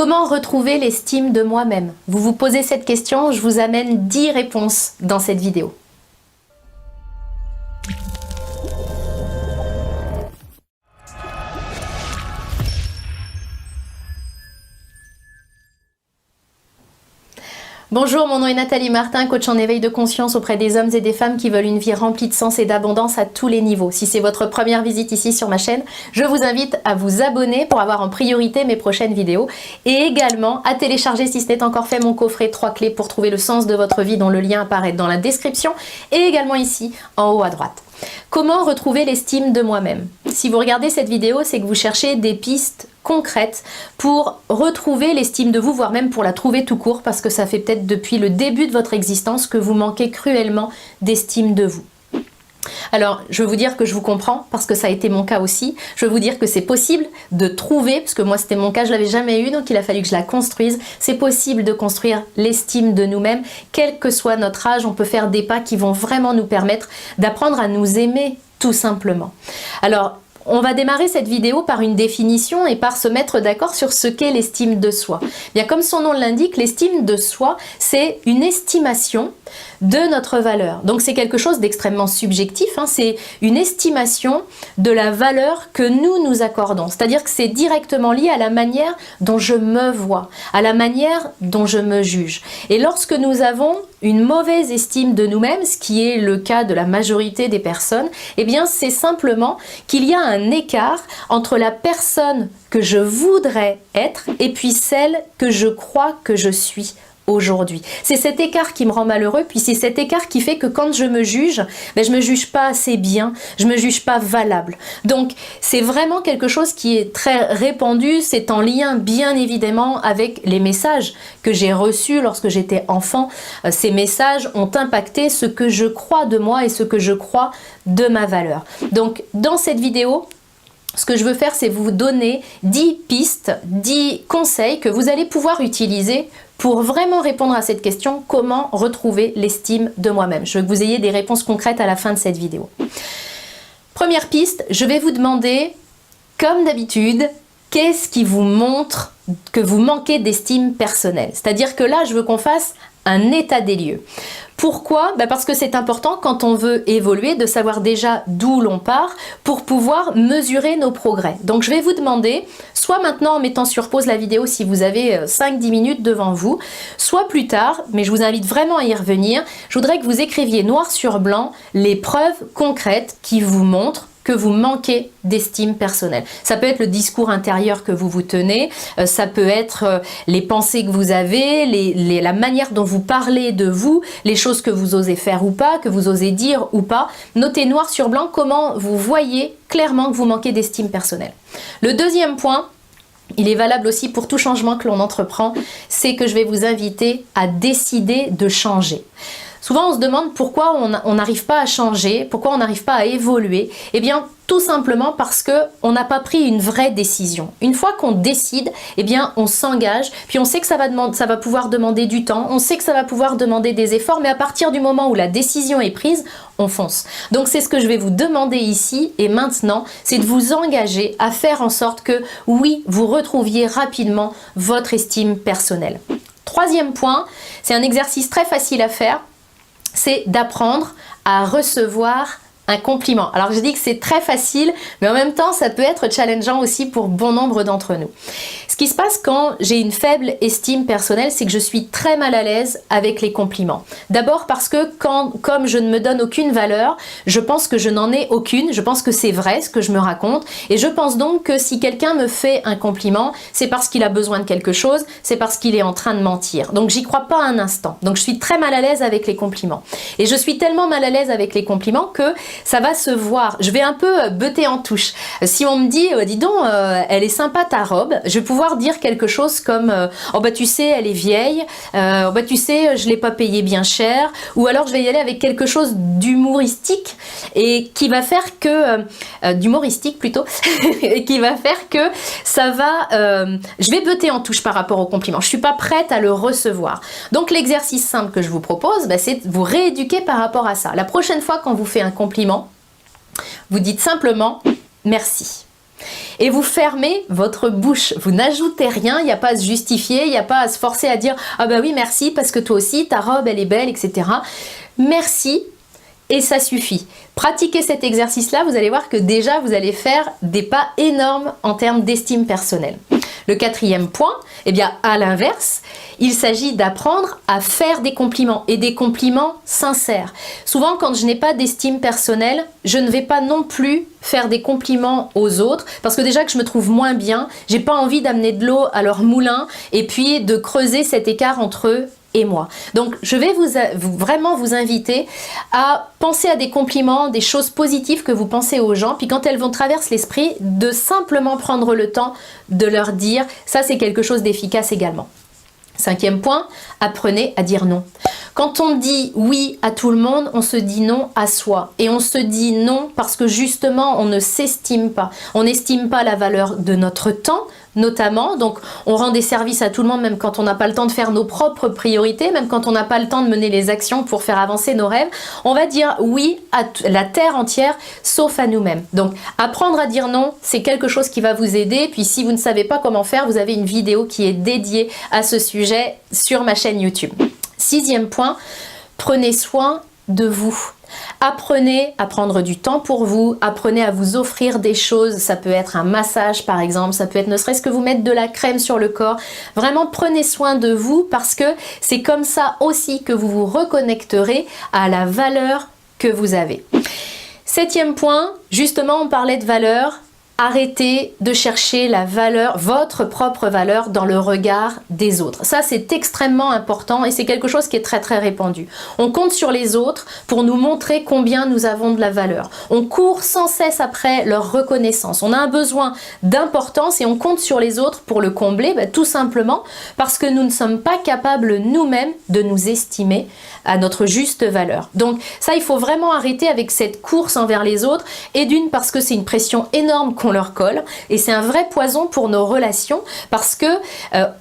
Comment retrouver l'estime de moi-même? Vous vous posez cette question, je vous amène 10 réponses dans cette vidéo. Bonjour, mon nom est Nathalie Martin, coach en éveil de conscience auprès des hommes et des femmes qui veulent une vie remplie de sens et d'abondance à tous les niveaux. Si c'est votre première visite ici sur ma chaîne, je vous invite à vous abonner pour avoir en priorité mes prochaines vidéos et également à télécharger, si ce n'est encore fait, mon coffret 3 clés pour trouver le sens de votre vie, dont le lien apparaît dans la description et également ici en haut à droite. Comment retrouver l'estime de moi-même? Si vous regardez cette vidéo, c'est que vous cherchez des pistes concrètes pour retrouver l'estime de vous, voire même pour la trouver tout court, parce que ça fait peut-être depuis le début de votre existence que vous manquez cruellement d'estime de vous. Alors, je veux vous dire que je vous comprends, parce que ça a été mon cas aussi. Je veux vous dire que c'est possible de trouver, parce que moi c'était mon cas, je l'avais jamais eu, donc il a fallu que je la construise. C'est possible de construire l'estime de nous-mêmes, quel que soit notre âge. On peut faire des pas qui vont vraiment nous permettre d'apprendre à nous aimer, tout simplement. Alors, on va démarrer cette vidéo par une définition et par se mettre d'accord sur ce qu'est l'estime de soi. Bien, comme son nom l'indique, l'estime de soi, c'est une estimation de notre valeur. Donc c'est quelque chose d'extrêmement subjectif, hein, c'est une estimation de la valeur que nous accordons. C'est-à-dire que c'est directement lié à la manière dont je me vois, à la manière dont je me juge. Et lorsque nous avons une mauvaise estime de nous-mêmes, ce qui est le cas de la majorité des personnes, eh bien c'est simplement qu'il y a un écart entre la personne que je voudrais être et puis celle que je crois que je suis aujourd'hui. C'est cet écart qui me rend malheureux, puis c'est cet écart qui fait que quand je me juge, ben je me juge pas assez bien, je me juge pas valable. Donc c'est vraiment quelque chose qui est très répandu, c'est en lien bien évidemment avec les messages que j'ai reçus lorsque j'étais enfant. Ces messages ont impacté ce que je crois de moi et ce que je crois de ma valeur. Donc dans cette vidéo, ce que je veux faire, c'est vous donner 10 pistes, 10 conseils que vous allez pouvoir utiliser pour vraiment répondre à cette question, comment retrouver l'estime de moi-même. Je veux que vous ayez des réponses concrètes à la fin de cette vidéo. Première piste, je vais vous demander, comme d'habitude, qu'est-ce qui vous montre que vous manquez d'estime personnelle? C'est-à-dire que là, je veux qu'on fasse un état des lieux. Pourquoi? Parce que c'est important quand on veut évoluer de savoir déjà d'où l'on part pour pouvoir mesurer nos progrès. Donc je vais vous demander, soit maintenant en mettant sur pause la vidéo si vous avez 5-10 minutes devant vous, soit plus tard, mais je vous invite vraiment à y revenir, je voudrais que vous écriviez noir sur blanc les preuves concrètes qui vous montrent que vous manquez d'estime personnelle. Ça peut être le discours intérieur que vous vous tenez, ça peut être les pensées que vous avez, la manière dont vous parlez de vous, les choses que vous osez faire ou pas, que vous osez dire ou pas. Notez noir sur blanc comment vous voyez clairement que vous manquez d'estime personnelle. Le deuxième point, il est valable aussi pour tout changement que l'on entreprend, c'est que je vais vous inviter à décider de changer. Souvent, on se demande pourquoi on n'arrive pas à changer, pourquoi on n'arrive pas à évoluer. Eh bien, tout simplement parce qu'on n'a pas pris une vraie décision. Une fois qu'on décide, eh bien, on s'engage, puis on sait que ça va pouvoir demander du temps, on sait que ça va pouvoir demander des efforts, mais à partir du moment où la décision est prise, on fonce. Donc, c'est ce que je vais vous demander ici et maintenant, c'est de vous engager à faire en sorte que, oui, vous retrouviez rapidement votre estime personnelle. Troisième point, c'est un exercice très facile à faire, c'est d'apprendre à recevoir un compliment. Alors je dis que c'est très facile, mais en même temps ça peut être challengeant aussi pour bon nombre d'entre nous. Ce qui se passe quand j'ai une faible estime personnelle, c'est que je suis très mal à l'aise avec les compliments. D'abord parce que comme je ne me donne aucune valeur, je pense que je n'en ai aucune, je pense que c'est vrai ce que je me raconte, et je pense donc que si quelqu'un me fait un compliment, c'est parce qu'il a besoin de quelque chose, c'est parce qu'il est en train de mentir. Donc j'y crois pas un instant. Donc je suis très mal à l'aise avec les compliments. Et je suis tellement mal à l'aise avec les compliments que ça va se voir. Je vais un peu buter en touche. Si on me dit, dis donc, elle est sympa ta robe, je vais pouvoir dire quelque chose comme, oh bah tu sais, elle est vieille, oh bah tu sais, je l'ai pas payée bien cher, ou alors je vais y aller avec quelque chose d'humoristique et qui va faire que, d'humoristique plutôt, et qui va faire que ça va, je vais buter en touche par rapport au compliment. Je suis pas prête à le recevoir. Donc l'exercice simple que je vous propose, bah, c'est de vous rééduquer par rapport à ça. La prochaine fois quand vous faites un compliment, vous dites simplement merci. et vous fermez votre bouche. Vous n'ajoutez rien, il n'y a pas à se justifier, il n'y a pas à se forcer à dire « Ah bah oui, merci, parce que toi aussi, ta robe, elle est belle, etc. » Merci, et ça suffit. Pratiquez cet exercice-là, vous allez voir que déjà, vous allez faire des pas énormes en termes d'estime personnelle. Le 4e point, eh bien, à l'inverse, il s'agit d'apprendre à faire des compliments et des compliments sincères. Souvent, quand je n'ai pas d'estime personnelle, je ne vais pas non plus faire des compliments aux autres parce que déjà que je me trouve moins bien, j'ai pas envie d'amener de l'eau à leur moulin et puis de creuser cet écart entre eux et moi. Donc, je vais vraiment vous inviter à penser à des compliments, des choses positives que vous pensez aux gens, puis quand elles vont traverser l'esprit, de simplement prendre le temps de leur dire, ça c'est quelque chose d'efficace également. 5e point, apprenez à dire non. Quand on dit oui à tout le monde, on se dit non à soi. Et on se dit non parce que justement, on ne s'estime pas. On n'estime pas la valeur de notre temps, notamment. Donc, on rend des services à tout le monde, même quand on n'a pas le temps de faire nos propres priorités, même quand on n'a pas le temps de mener les actions pour faire avancer nos rêves. On va dire oui à la terre entière, sauf à nous-mêmes. Donc, apprendre à dire non, c'est quelque chose qui va vous aider. Puis, si vous ne savez pas comment faire, vous avez une vidéo qui est dédiée à ce sujet sur ma chaîne YouTube. 6e point, prenez soin de vous. Apprenez à prendre du temps pour vous, apprenez à vous offrir des choses, ça peut être un massage par exemple, ça peut être ne serait-ce que vous mettre de la crème sur le corps. Vraiment prenez soin de vous parce que c'est comme ça aussi que vous vous reconnecterez à la valeur que vous avez. 7e point, justement on parlait de valeur. Arrêtez de chercher la valeur, votre propre valeur dans le regard des autres. Ça, c'est extrêmement important et c'est quelque chose qui est très très répandu. On compte sur les autres pour nous montrer combien nous avons de la valeur. On court sans cesse après leur reconnaissance. On a un besoin d'importance et on compte sur les autres pour le combler, tout simplement parce que nous ne sommes pas capables nous-mêmes de nous estimer à notre juste valeur. Donc ça, il faut vraiment arrêter avec cette course envers les autres et d'une parce que c'est une pression énorme qu'on leur colle et c'est un vrai poison pour nos relations parce que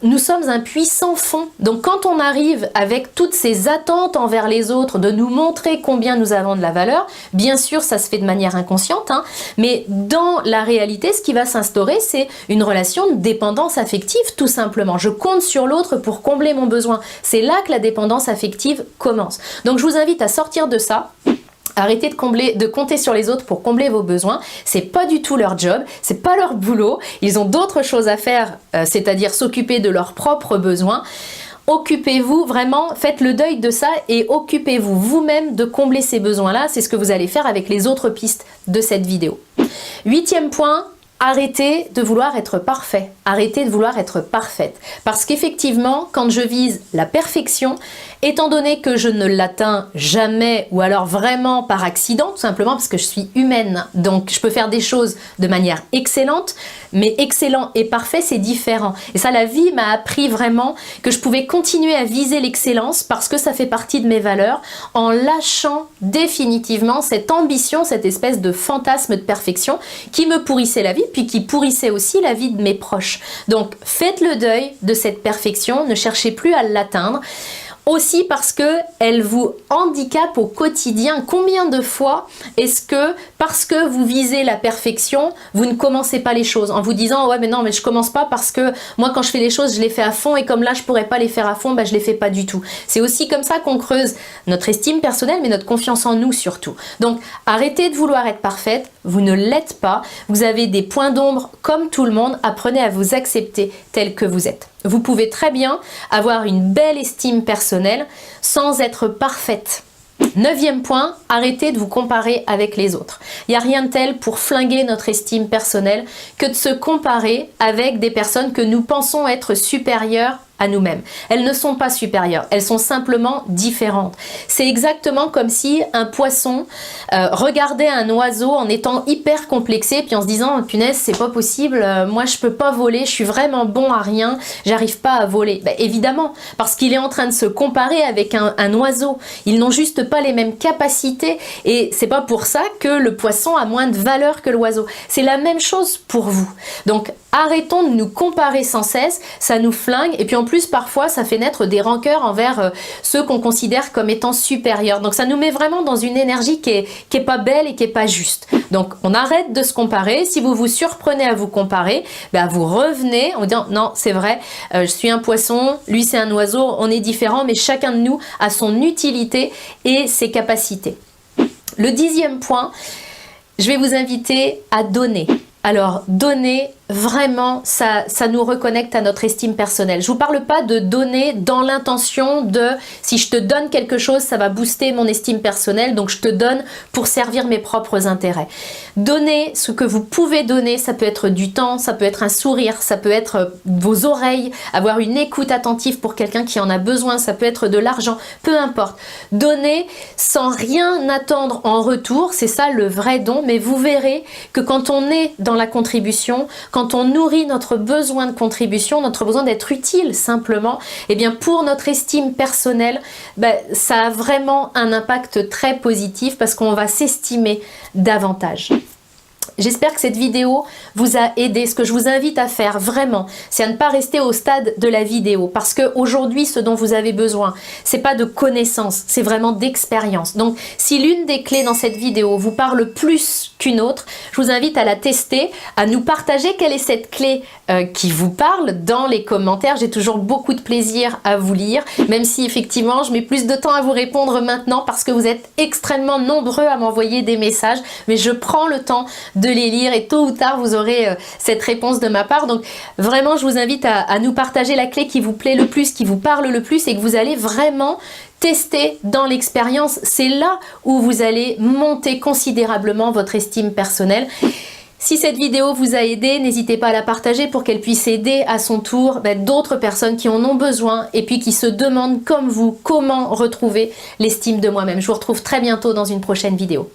nous sommes un puits sans fond. Donc quand on arrive avec toutes ces attentes envers les autres de nous montrer combien nous avons de la valeur, bien sûr ça se fait de manière inconsciente, mais dans la réalité ce qui va s'instaurer c'est une relation de dépendance affective tout simplement. Je compte sur l'autre pour combler mon besoin. C'est là que la dépendance affective commence. Donc je vous invite à sortir de ça. Arrêtez de compter sur les autres pour combler vos besoins. C'est pas du tout leur job, c'est pas leur boulot. Ils ont d'autres choses à faire, c'est-à-dire s'occuper de leurs propres besoins. Occupez-vous vraiment, faites le deuil de ça et occupez-vous vous-même de combler ces besoins-là. C'est ce que vous allez faire avec les autres pistes de cette vidéo. 8e point. Arrêtez de vouloir être parfait, arrêtez de vouloir être parfaite. Parce qu'effectivement, quand je vise la perfection, étant donné que je ne l'atteins jamais ou alors vraiment par accident, tout simplement parce que je suis humaine, donc je peux faire des choses de manière excellente, mais excellent et parfait, c'est différent. Et ça, la vie m'a appris vraiment que je pouvais continuer à viser l'excellence parce que ça fait partie de mes valeurs en lâchant définitivement cette ambition, cette espèce de fantasme de perfection qui me pourrissait la vie puis qui pourrissait aussi la vie de mes proches. Donc faites le deuil de cette perfection, ne cherchez plus à l'atteindre. Aussi parce qu'elle vous handicape au quotidien. Combien de fois est-ce que, parce que vous visez la perfection, vous ne commencez pas les choses en vous disant « Ouais, mais non, mais je commence pas parce que moi, quand je fais les choses, je les fais à fond et comme là, je pourrais pas les faire à fond, je les fais pas du tout. » C'est aussi comme ça qu'on creuse notre estime personnelle, mais notre confiance en nous surtout. Donc, arrêtez de vouloir être parfaite. Vous ne l'êtes pas. Vous avez des points d'ombre comme tout le monde. Apprenez à vous accepter tel que vous êtes. Vous pouvez très bien avoir une belle estime personnelle sans être parfaite. 9e point, arrêtez de vous comparer avec les autres. Il n'y a rien de tel pour flinguer notre estime personnelle que de se comparer avec des personnes que nous pensons être supérieures à nous-mêmes. Elles ne sont pas supérieures, elles sont simplement différentes. C'est exactement comme si un poisson regardait un oiseau en étant hyper complexé, puis en se disant « Punaise, c'est pas possible, moi je peux pas voler, je suis vraiment bon à rien, j'arrive pas à voler. » Évidemment, parce qu'il est en train de se comparer avec un oiseau. Ils n'ont juste pas les mêmes capacités et c'est pas pour ça que le poisson a moins de valeur que l'oiseau. C'est la même chose pour vous. Donc Arrêtons de nous comparer sans cesse, ça nous flingue et puis en plus parfois ça fait naître des rancœurs envers ceux qu'on considère comme étant supérieurs. Donc ça nous met vraiment dans une énergie qui est pas belle et qui est pas juste. Donc on arrête de se comparer. Si vous vous surprenez à vous comparer, ben vous revenez en disant non c'est vrai, je suis un poisson, lui c'est un oiseau, on est différents mais chacun de nous a son utilité et ses capacités. Le 10e point, je vais vous inviter à donner. Alors, donner, vraiment, ça nous reconnecte à notre estime personnelle. Je vous parle pas de donner dans l'intention de si je te donne quelque chose, ça va booster mon estime personnelle, donc je te donne pour servir mes propres intérêts. Donner ce que vous pouvez donner, ça peut être du temps, ça peut être un sourire, ça peut être vos oreilles, avoir une écoute attentive pour quelqu'un qui en a besoin, ça peut être de l'argent, peu importe. Donner sans rien attendre en retour, c'est ça le vrai don, mais vous verrez que quand on est dans la contribution, quand on nourrit notre besoin de contribution, notre besoin d'être utile simplement, eh bien pour notre estime personnelle, ça a vraiment un impact très positif parce qu'on va s'estimer davantage. J'espère que cette vidéo vous a aidé. Ce que je vous invite à faire vraiment, c'est à ne pas rester au stade de la vidéo parce qu'aujourd'hui, ce dont vous avez besoin, c'est pas de connaissances, c'est vraiment d'expérience. Donc, si l'une des clés dans cette vidéo vous parle plus qu'une autre, je vous invite à la tester, à nous partager quelle est cette clé qui vous parle dans les commentaires. J'ai toujours beaucoup de plaisir à vous lire, même si effectivement, je mets plus de temps à vous répondre maintenant parce que vous êtes extrêmement nombreux à m'envoyer des messages, mais je prends le temps de les lire et tôt ou tard vous aurez cette réponse de ma part. Donc vraiment je vous invite à nous partager la clé qui vous plaît le plus, qui vous parle le plus et que vous allez vraiment tester dans l'expérience. C'est là où vous allez monter considérablement votre estime personnelle. Si cette vidéo vous a aidé, n'hésitez pas à la partager pour qu'elle puisse aider à son tour d'autres personnes qui en ont besoin et puis qui se demandent comme vous comment retrouver l'estime de moi-même. Je vous retrouve très bientôt dans une prochaine vidéo.